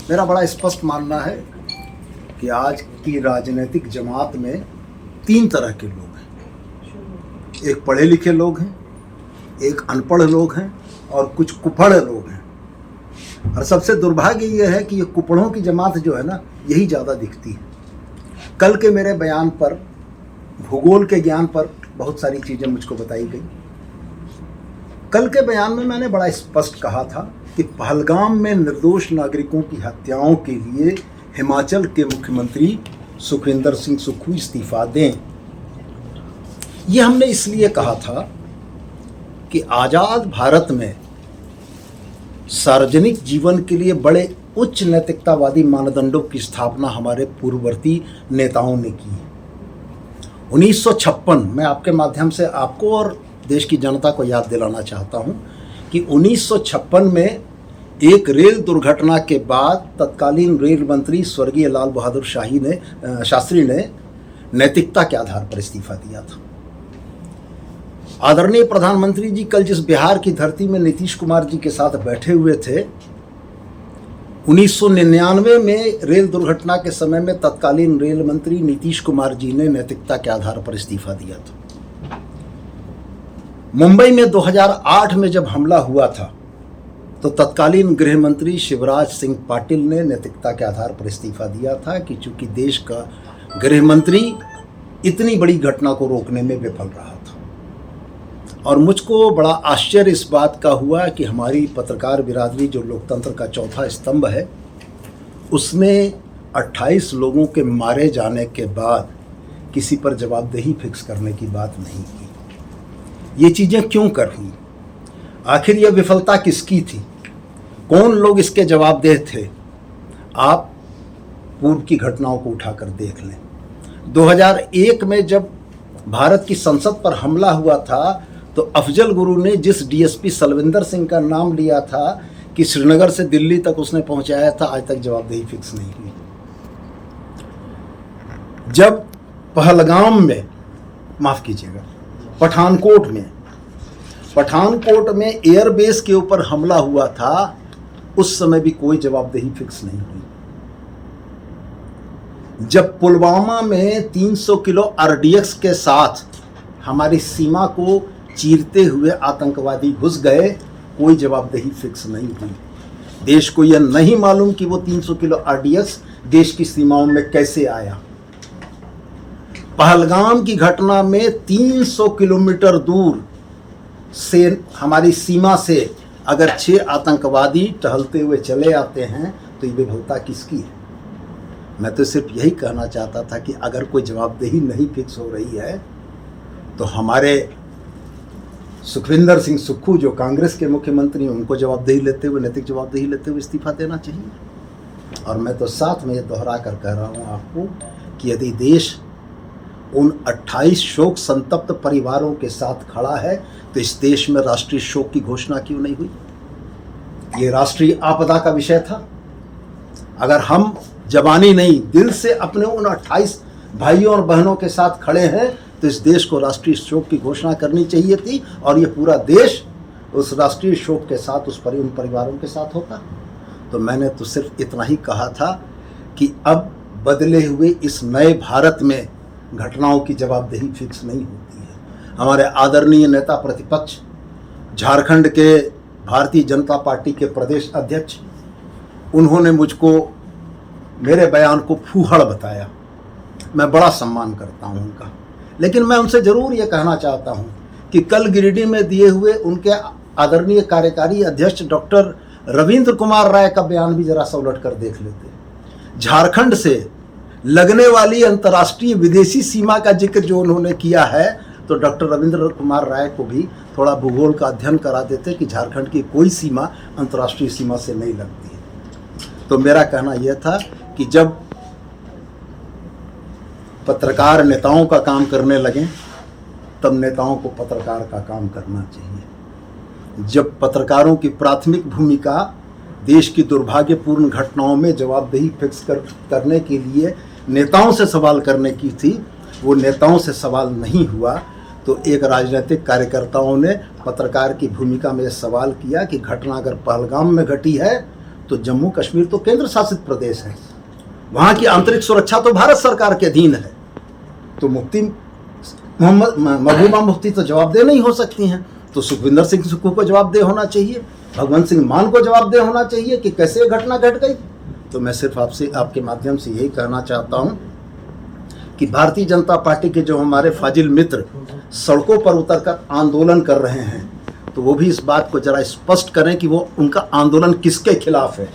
मेरा बड़ा स्पष्ट मानना है कि आज की राजनीतिक जमात में तीन तरह के लोग हैं। एक पढ़े लिखे लोग हैं, एक अनपढ़ लोग हैं और कुछ कुपढ़ लोग हैं। और सबसे दुर्भाग्य ये है कि ये कुपढ़ों की जमात जो है ना, यही ज़्यादा दिखती है। कल के मेरे बयान पर, भूगोल के ज्ञान पर बहुत सारी चीज़ें मुझको बताई गई। कल के बयान में मैंने बड़ा स्पष्ट कहा था कि पहलगाम में निर्दोष नागरिकों की हत्याओं के लिए हिमाचल के मुख्यमंत्री सुखविंदर सिंह सुक्खू इस्तीफा दें। ये हमने इसलिए कहा था कि आज़ाद भारत में सार्वजनिक जीवन के लिए बड़े उच्च नैतिकतावादी मानदंडों की स्थापना हमारे पूर्ववर्ती नेताओं ने की। 1956, मैं आपके माध्यम से आपको और देश की जनता को याद दिलाना चाहता हूं कि 1956 में एक रेल दुर्घटना के बाद तत्कालीन रेल मंत्री स्वर्गीय लाल बहादुर शास्त्री ने नैतिकता के आधार पर इस्तीफा दिया था। आदरणीय प्रधानमंत्री जी कल जिस बिहार की धरती में नीतीश कुमार जी के साथ बैठे हुए थे, 1999 में रेल दुर्घटना के समय में तत्कालीन रेल मंत्री नीतीश कुमार जी ने नैतिकता के आधार पर इस्तीफा दिया था। मुंबई में 2008 में जब हमला हुआ था तो तत्कालीन गृह मंत्री शिवराज सिंह पाटिल ने नैतिकता के आधार पर इस्तीफा दिया था कि चूंकि देश का गृह मंत्री इतनी बड़ी घटना को रोकने में विफल रहा था। और मुझको बड़ा आश्चर्य इस बात का हुआ कि हमारी पत्रकार बिरादरी, जो लोकतंत्र का चौथा स्तंभ है, उसमें 28 लोगों के मारे जाने के बाद किसी पर जवाबदेही फिक्स करने की बात नहीं की। ये चीज़ें क्यों कर हुई? आखिर यह विफलता किसकी थी? कौन लोग इसके जवाबदेह थे? आप पूर्व की घटनाओं को उठाकर देख लें। 2001 में जब भारत की संसद पर हमला हुआ था तो अफजल गुरु ने जिस डीएसपी सलविंदर सिंह का नाम लिया था कि श्रीनगर से दिल्ली तक उसने पहुंचाया था, आज तक जवाबदेही फिक्स नहीं हुई। जब पहलगाम में, माफ कीजिएगा, पठानकोट में एयरबेस के ऊपर हमला हुआ था, उस समय भी कोई जवाबदेही फिक्स नहीं हुई। जब पुलवामा में 300 किलो आरडीएक्स के साथ हमारी सीमा को चीरते हुए आतंकवादी घुस गए, कोई जवाबदेही फिक्स नहीं हुई। देश को यह नहीं मालूम कि वो 300 किलो आरडीएक्स देश की सीमाओं में कैसे आया। पहलगाम की घटना में 300 किलोमीटर दूर से हमारी सीमा से अगर 6 आतंकवादी टहलते हुए चले आते हैं तो ये विफलता किसकी है? मैं तो सिर्फ यही कहना चाहता था कि अगर कोई जवाबदेही नहीं फिक्स हो रही है तो हमारे सुखविंदर सिंह सुक्खू, जो कांग्रेस के मुख्यमंत्री, उनको जवाबदेही लेते हुए, नैतिक जवाबदेही लेते हुए इस्तीफा देना चाहिए। और मैं तो साथ में ये दोहरा कर कह रहा हूँ आपको कि यदि देश उन 28 शोक संतप्त परिवारों के साथ खड़ा है तो इस देश में राष्ट्रीय शोक की घोषणा क्यों नहीं हुई? ये राष्ट्रीय आपदा का विषय था। अगर हम जबानी नहीं, दिल से अपने उन 28 भाइयों और बहनों के साथ खड़े हैं तो इस देश को राष्ट्रीय शोक की घोषणा करनी चाहिए थी और ये पूरा देश उस राष्ट्रीय शोक के साथ उन परिवारों के साथ होता। तो मैंने तो सिर्फ इतना ही कहा था कि अब बदले हुए इस नए भारत में घटनाओं की जवाबदेही फिक्स नहीं होती है। हमारे आदरणीय नेता प्रतिपक्ष, झारखंड के भारतीय जनता पार्टी के प्रदेश अध्यक्ष, उन्होंने मुझको मेरे बयान को फूहड़ बताया। मैं बड़ा सम्मान करता हूं उनका, लेकिन मैं उनसे ज़रूर ये कहना चाहता हूं कि कल गिरिडीह में दिए हुए उनके आदरणीय कार्यकारी अध्यक्ष डॉक्टर रविंद्र कुमार राय का बयान भी जरा सा उलट कर देख लेते। झारखंड से लगने वाली अंतर्राष्ट्रीय विदेशी सीमा का जिक्र जो उन्होंने किया है, तो डॉक्टर रविंद्र कुमार राय को भी थोड़ा भूगोल का अध्ययन करा देते कि झारखंड की कोई सीमा अंतर्राष्ट्रीय सीमा से नहीं लगती है। तो मेरा कहना यह था कि जब पत्रकार नेताओं का काम करने लगें तब नेताओं को पत्रकार का काम करना चाहिए। जब पत्रकारों की प्राथमिक भूमिका देश की दुर्भाग्यपूर्ण घटनाओं में जवाबदेही फिक्स करने के लिए नेताओं से सवाल करने की थी, वो नेताओं से सवाल नहीं हुआ, तो एक राजनीतिक कार्यकर्ताओं ने पत्रकार की भूमिका में सवाल किया कि घटना अगर पहलगाम में घटी है तो जम्मू कश्मीर तो केंद्र शासित प्रदेश है, वहाँ की आंतरिक सुरक्षा तो भारत सरकार के अधीन है। तो मुफ्ती महबूबा मुफ्ती तो जवाबदेह नहीं हो सकती हैं, तो सुखविंदर सिंह सुक्खू को जवाबदेह होना चाहिए, भगवंत सिंह मान को जवाबदेह होना चाहिए कि कैसे ये घटना घट गई। तो मैं सिर्फ आपसे आपके माध्यम से यही कहना चाहता हूँ कि भारतीय जनता पार्टी के जो हमारे फाजिल मित्र सड़कों पर उतरकर आंदोलन कर रहे हैं, तो वो भी इस बात को जरा स्पष्ट करें कि वो उनका आंदोलन किसके खिलाफ है।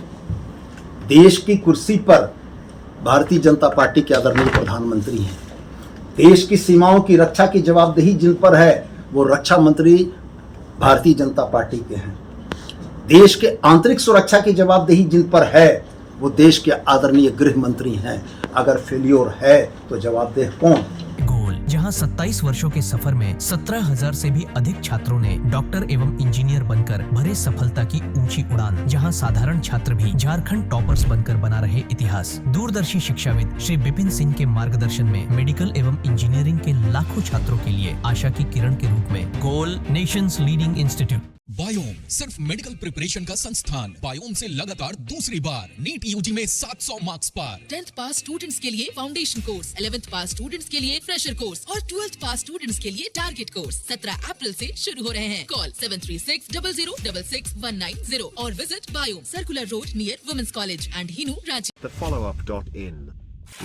देश की कुर्सी पर भारतीय जनता पार्टी के आदरणीय प्रधानमंत्री हैं, देश की सीमाओं की रक्षा की जवाबदेही जिन पर है वो रक्षा मंत्री भारतीय जनता पार्टी के हैं, देश के आंतरिक सुरक्षा की जवाबदेही जिन पर है वो देश के आदरणीय गृह मंत्री हैं। अगर फेल्योर है तो जवाबदेह कौन? गोल, जहां 27 वर्षों के सफर में 17,000 से भी अधिक छात्रों ने डॉक्टर एवं इंजीनियर बनकर भरे सफलता की ऊंची उड़ान, जहां साधारण छात्र भी झारखंड टॉपर्स बनकर बना रहे इतिहास। दूरदर्शी शिक्षाविद श्री विपिन सिंह के मार्गदर्शन में मेडिकल एवं इंजीनियरिंग के लाखों छात्रों के लिए आशा की किरण के रूप में गोल, नेशंस लीडिंग इंस्टीट्यूट। बायोम सिर्फ मेडिकल प्रिपरेशन का संस्थान। बायोम से लगातार दूसरी बार नीट यूजी में 700 मार्क्स पार। 10th पास स्टूडेंट्स के लिए फाउंडेशन कोर्स, 11th पास स्टूडेंट्स के लिए फ्रेशर कोर्स और 12th पास स्टूडेंट्स के लिए टारगेट कोर्स 17 अप्रैल से शुरू हो रहे हैं। कॉल 7360066190 और visit Biome, circular road near women's college and Hinoo, Ranchi. thefollowup.in.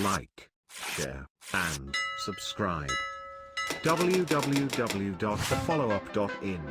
Like, share and subscribe. www.thefollowup.in